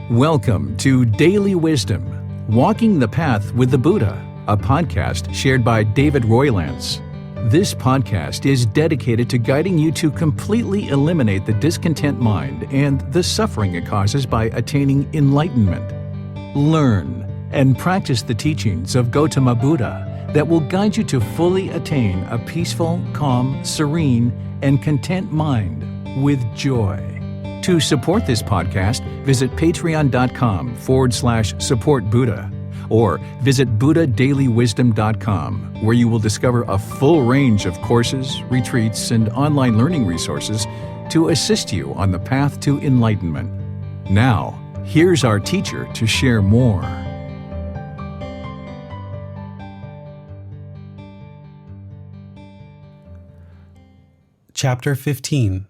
Welcome to Daily Wisdom, Walking the Path with the Buddha, a podcast shared by David Roylance. This podcast is dedicated to guiding you to completely eliminate the discontent mind and the suffering it causes by attaining enlightenment. Learn and practice the teachings of Gotama Buddha that will guide you to fully attain a peaceful, calm, serene, and content mind with joy. To support this podcast, visit patreon.com/support Buddha or visit buddhadailywisdom.com, where you will discover a full range of courses, retreats, and online learning resources to assist you on the path to enlightenment. Now, here's our teacher to share more. Chapter 15.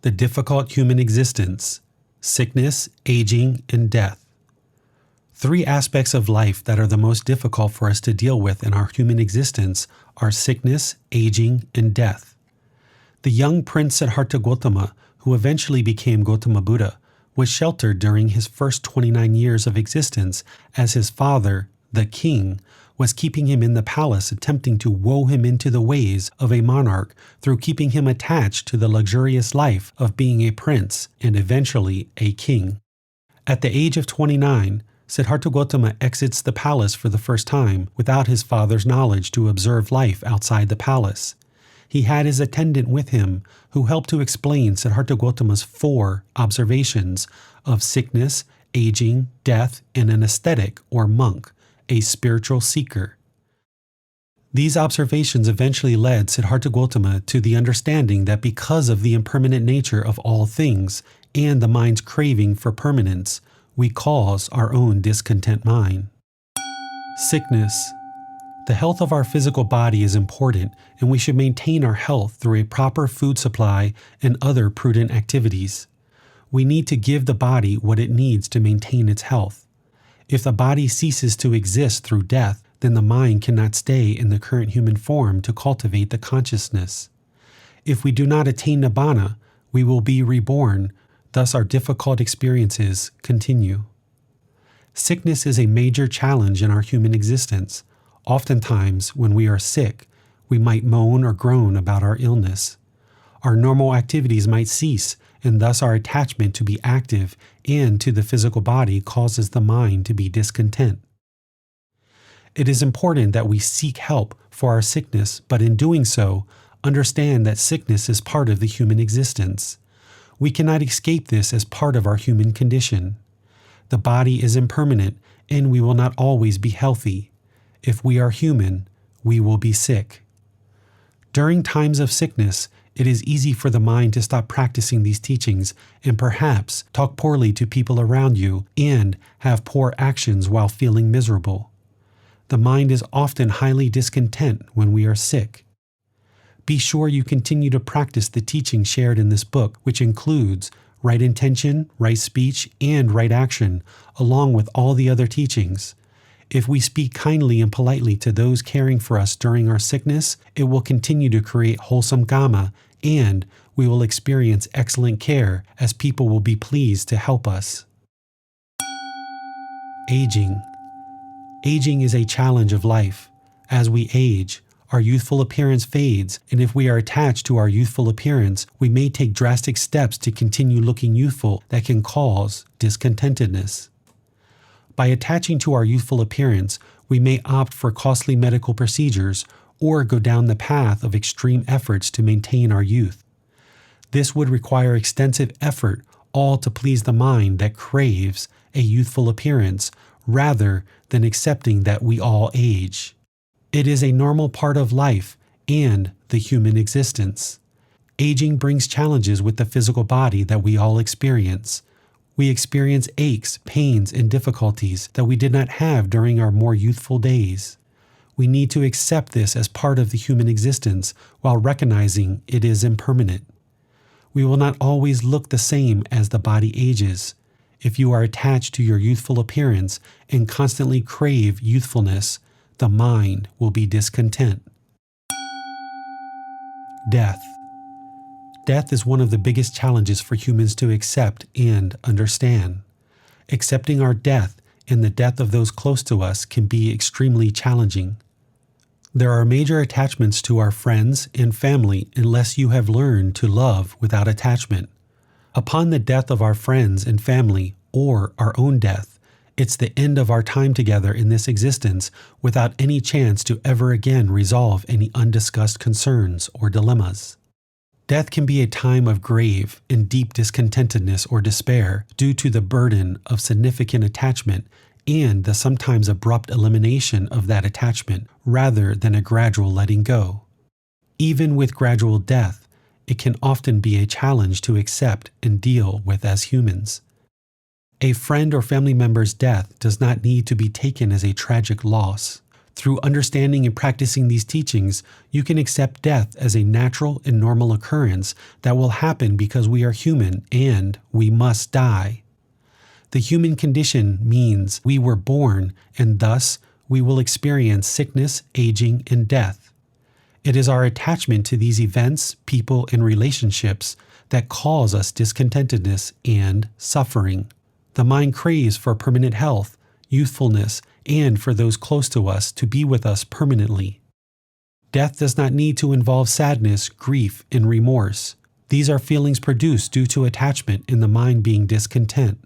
The Difficult Human Existence, Sickness, Aging, and Death. Three aspects of life that are the most difficult for us to deal with in our human existence are sickness, aging, and death. The young prince Siddhartha Gautama, who eventually became Gotama Buddha, was sheltered during his first 29 years of existence as his father, the king, was keeping him in the palace, attempting to woe him into the ways of a monarch through keeping him attached to the luxurious life of being a prince and eventually a king. At the age of 29, Siddhartha Gautama exits the palace for the first time without his father's knowledge to observe life outside the palace. He had his attendant with him who helped to explain Siddhartha Gautama's 4 observations of sickness, aging, death, and an ascetic or monk, a spiritual seeker. These observations eventually led Siddhartha Gautama to the understanding that because of the impermanent nature of all things and the mind's craving for permanence, we cause our own discontent mind. Sickness. The health of our physical body is important, and we should maintain our health through a proper food supply and other prudent activities. We need to give the body what it needs to maintain its health. If the body ceases to exist through death, then the mind cannot stay in the current human form to cultivate the consciousness. If we do not attain Nibbana, we will be reborn, thus our difficult experiences continue. Sickness is a major challenge in our human existence. Oftentimes, when we are sick, we might moan or groan about our illness. Our normal activities might cease, and thus our attachment to be active and to the physical body causes the mind to be discontent. It is important that we seek help for our sickness, but in doing so, understand that sickness is part of the human existence. We cannot escape this as part of our human condition. The body is impermanent, and we will not always be healthy. If we are human, we will be sick. During times of sickness, it is easy for the mind to stop practicing these teachings and perhaps talk poorly to people around you and have poor actions while feeling miserable. The mind is often highly discontent when we are sick. Be sure you continue to practice the teaching shared in this book, which includes right intention, right speech, and right action, along with all the other teachings. If we speak kindly and politely to those caring for us during our sickness, it will continue to create wholesome Dhamma, and we will experience excellent care as people will be pleased to help us. Aging. Aging is a challenge of life. As we age, our youthful appearance fades, and if we are attached to our youthful appearance, we may take drastic steps to continue looking youthful that can cause discontentedness. By attaching to our youthful appearance, we may opt for costly medical procedures or go down the path of extreme efforts to maintain our youth. This would require extensive effort, all to please the mind that craves a youthful appearance, rather than accepting that we all age. It is a normal part of life and the human existence. Aging brings challenges with the physical body that we all experience. We experience aches, pains, and difficulties that we did not have during our more youthful days. We need to accept this as part of the human existence while recognizing it is impermanent. We will not always look the same as the body ages. If you are attached to your youthful appearance and constantly crave youthfulness, the mind will be discontent. Death. Death is one of the biggest challenges for humans to accept and understand. accepting our death and the death of those close to us can be extremely challenging. There are major attachments to our friends and family unless you have learned to love without attachment. Upon the death of our friends and family, or our own death, it's the end of our time together in this existence without any chance to ever again resolve any undiscussed concerns or dilemmas. Death can be a time of grave and deep discontentedness or despair due to the burden of significant attachment and the sometimes abrupt elimination of that attachment rather than a gradual letting go. Even with gradual death, it can often be a challenge to accept and deal with as humans. A friend or family member's death does not need to be taken as a tragic loss. Through understanding and practicing these teachings, you can accept death as a natural and normal occurrence that will happen because we are human and we must die. The human condition means we were born and thus we will experience sickness, aging, and death. It is our attachment to these events, people, and relationships that cause us discontentedness and suffering. The mind craves for permanent health, youthfulness, and for those close to us to be with us permanently. Death does not need to involve sadness, grief, and remorse. These are feelings produced due to attachment and the mind being discontent.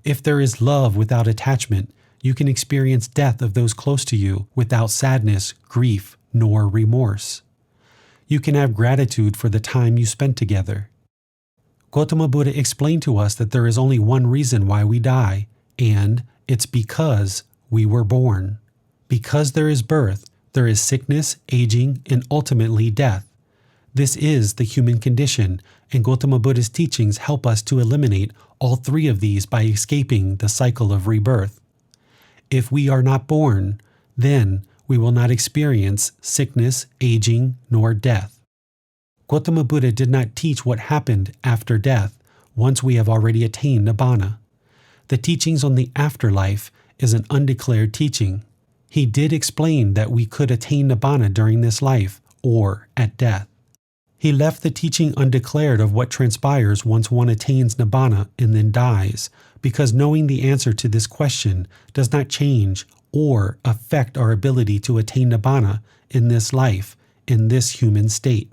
If there is love without attachment, you can experience death of those close to you without sadness, grief, nor remorse. You can have gratitude for the time you spent together. Gotama Buddha explained to us that there is only one reason why we die, and it's because we were born. Because there is birth, there is sickness, aging, and ultimately death. This is the human condition, and Gotama Buddha's teachings help us to eliminate all three of these by escaping the cycle of rebirth. If we are not born, then we will not experience sickness, aging, nor death. Gotama Buddha did not teach what happened after death once we have already attained Nibbana. The teachings on the afterlife is an undeclared teaching. He did explain that we could attain Nibbana during this life or at death. He left the teaching undeclared of what transpires once one attains Nibbana and then dies, because knowing the answer to this question does not change or affect our ability to attain Nibbana in this life, in this human state.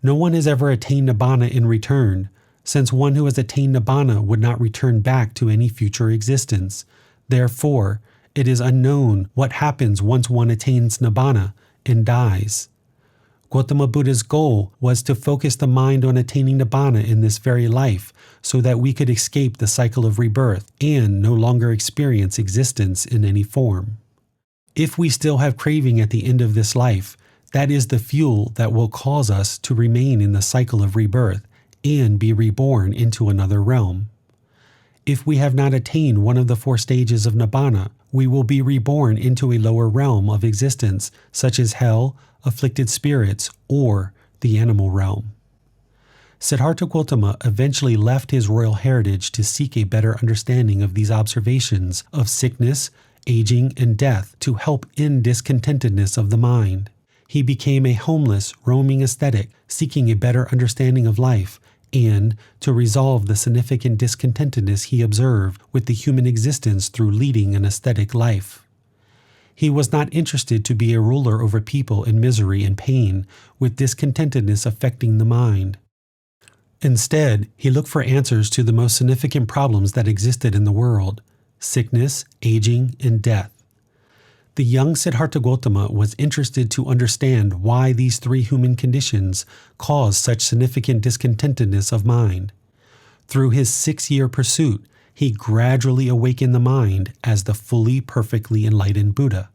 No one has ever attained Nibbana in return, since one who has attained Nibbana would not return back to any future existence. Therefore, it is unknown what happens once one attains Nibbana and dies. Gotama Buddha's goal was to focus the mind on attaining Nibbana in this very life so that we could escape the cycle of rebirth and no longer experience existence in any form. If we still have craving at the end of this life, that is the fuel that will cause us to remain in the cycle of rebirth and be reborn into another realm. If we have not attained one of the 4 stages of Nibbana, we will be reborn into a lower realm of existence, such as hell, afflicted spirits, or the animal realm. Siddhartha Gautama eventually left his royal heritage to seek a better understanding of these observations of sickness, aging, and death to help end discontentedness of the mind. He became a homeless, roaming ascetic, seeking a better understanding of life, and to resolve the significant discontentedness he observed with the human existence through leading an ascetic life. He was not interested to be a ruler over people in misery and pain, with discontentedness affecting the mind. Instead, he looked for answers to the most significant problems that existed in the world: sickness, aging, and death. The young Siddhartha Gautama was interested to understand why these 3 human conditions cause such significant discontentedness of mind. Through his 6-year pursuit, he gradually awakened the mind as the fully perfectly enlightened Buddha.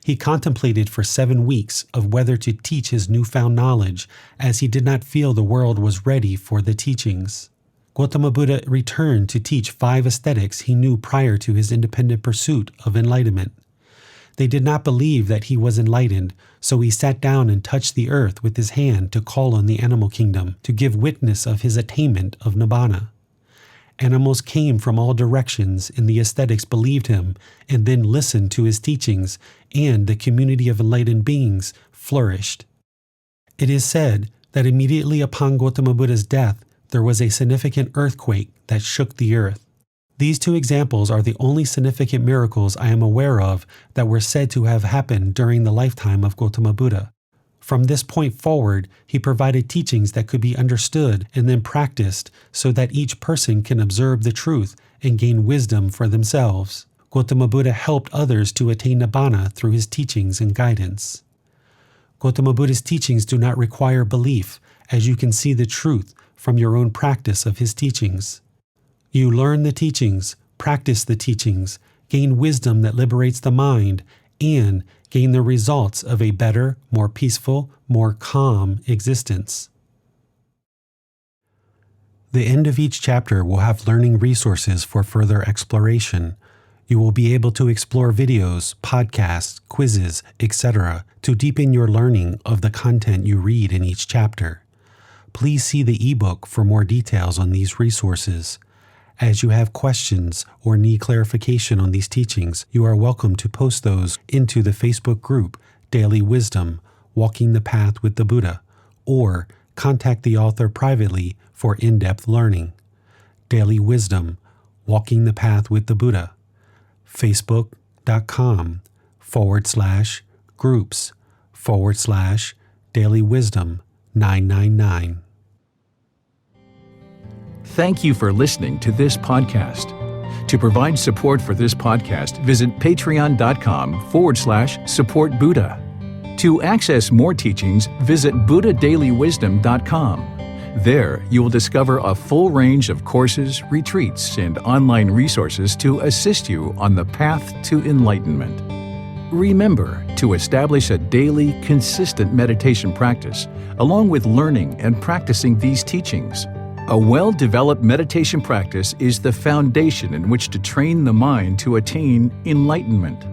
He contemplated for 7 weeks of whether to teach his newfound knowledge, as he did not feel the world was ready for the teachings. Gotama Buddha returned to teach 5 ascetics he knew prior to his independent pursuit of enlightenment. They did not believe that he was enlightened, so he sat down and touched the earth with his hand to call on the animal kingdom to give witness of his attainment of Nibbana. Animals came from all directions, and the ascetics believed him and then listened to his teachings, and the community of enlightened beings flourished. It is said that immediately upon Gotama Buddha's death, there was a significant earthquake that shook the earth. These two examples are the only significant miracles I am aware of that were said to have happened during the lifetime of Gotama Buddha. From this point forward, he provided teachings that could be understood and then practiced so that each person can observe the truth and gain wisdom for themselves. Gotama Buddha helped others to attain Nibbana through his teachings and guidance. Gotama Buddha's teachings do not require belief, as you can see the truth from your own practice of his teachings. You learn the teachings, practice the teachings, gain wisdom that liberates the mind, and gain the results of a better, more peaceful, more calm existence. The end of each chapter will have learning resources for further exploration. You will be able to explore videos, podcasts, quizzes, etc. to deepen your learning of the content you read in each chapter. Please see the ebook for more details on these resources. As you have questions or need clarification on these teachings, you are welcome to post those into the Facebook group Daily Wisdom, Walking the Path with the Buddha, or contact the author privately for in-depth learning. Daily Wisdom, Walking the Path with the Buddha. Facebook.com/groups/Daily Wisdom 999. Thank you for listening to this podcast. To provide support for this podcast, visit patreon.com/support Buddha. To access more teachings, visit buddhadailywisdom.com. There, you will discover a full range of courses, retreats, and online resources to assist you on the path to enlightenment. Remember to establish a daily, consistent meditation practice, along with learning and practicing these teachings. A well-developed meditation practice is the foundation in which to train the mind to attain enlightenment.